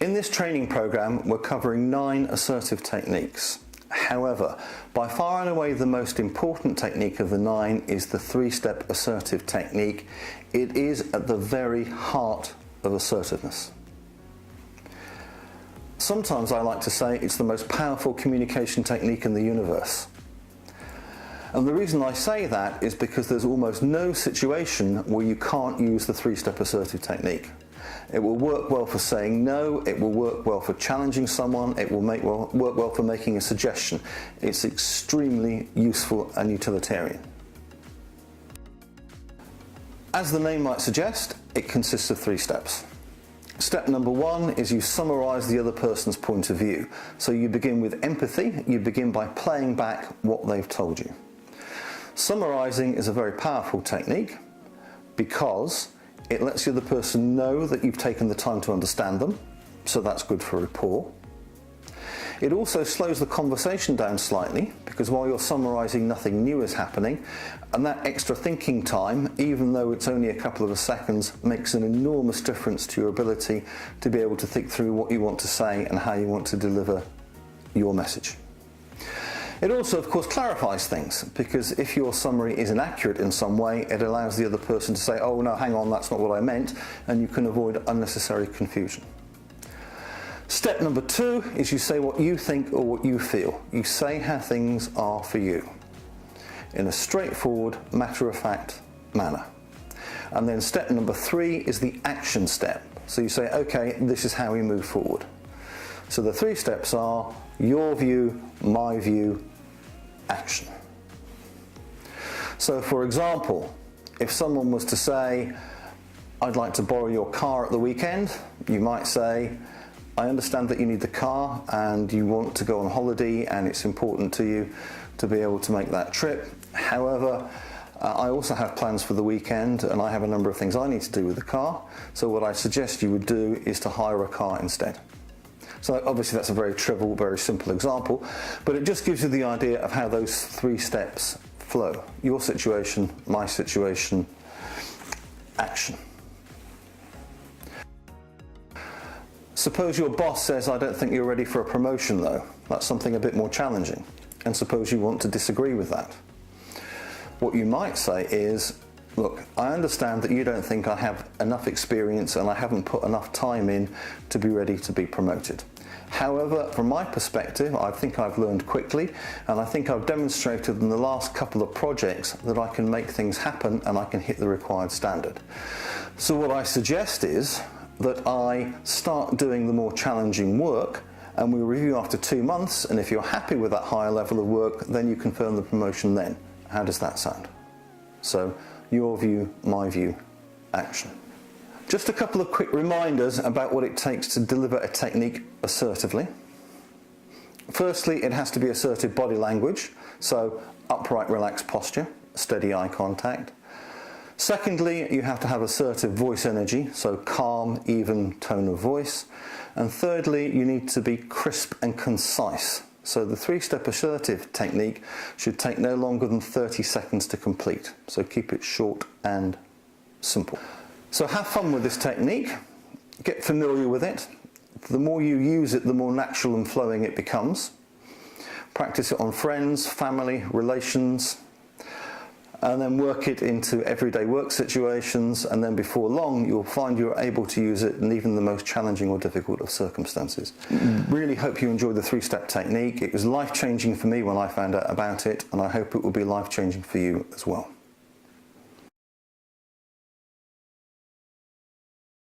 In this training program, we're covering 9 assertive techniques. However, by far and away the most important technique of the 9 is the 3-step assertive technique. It is at the very heart of assertiveness. Sometimes I like to say it's the most powerful communication technique in the universe. And the reason I say that is because there's almost no situation where you can't use the 3-step assertive technique. It will work well for saying no, it will work well for challenging someone, it will work well for making a suggestion. It's extremely useful and utilitarian. As the name might suggest, it consists of 3 steps. Step number 1 is you summarise the other person's point of view. So you begin with empathy, you begin by playing back what they've told you. Summarising is a very powerful technique because it lets the other person know that you've taken the time to understand them, so that's good for rapport. It also slows the conversation down slightly, because while you're summarising, nothing new is happening, and that extra thinking time, even though it's only a couple of seconds, makes an enormous difference to your ability to be able to think through what you want to say and how you want to deliver your message. It also, of course, clarifies things, because if your summary is inaccurate in some way, it allows the other person to say, oh no, hang on, that's not what I meant, and you can avoid unnecessary confusion. Step number 2 is you say what you think or what you feel. You say how things are for you, in a straightforward, matter-of-fact manner. And then step number 3 is the action step. So you say, okay, this is how we move forward. So the 3 steps are your view, my view, action. So for example, if someone was to say, I'd like to borrow your car at the weekend, you might say, I understand that you need the car and you want to go on holiday and it's important to you to be able to make that trip. However, I also have plans for the weekend and I have a number of things I need to do with the car. So what I suggest you would do is to hire a car instead. So obviously that's a very trivial, very simple example, but it just gives you the idea of how those 3 steps flow. Your situation, my situation, action. Suppose your boss says, I don't think you're ready for a promotion though. That's something a bit more challenging. And suppose you want to disagree with that. What you might say is, look, I understand that you don't think I have enough experience and I haven't put enough time in to be ready to be promoted. However, from my perspective, I think I've learned quickly and I think I've demonstrated in the last couple of projects that I can make things happen and I can hit the required standard. So what I suggest is that I start doing the more challenging work and we review after 2 months, and if you're happy with that higher level of work, then you confirm the promotion then. How does that sound? So, your view, my view, action. Just a couple of quick reminders about what it takes to deliver a technique assertively. Firstly, it has to be assertive body language, so upright, relaxed posture, steady eye contact. Secondly, you have to have assertive voice energy, so calm, even tone of voice. And thirdly, you need to be crisp and concise. So the 3-step assertive technique should take no longer than 30 seconds to complete. So keep it short and simple. So have fun with this technique, get familiar with it. The more you use it, the more natural and flowing it becomes. Practice it on friends, family, relations, and then work it into everyday work situations, and then before long you'll find you're able to use it in even the most challenging or difficult of circumstances. Really hope you enjoyed the 3-step technique. It was life-changing for me when I found out about it, and I hope it will be life-changing for you as well.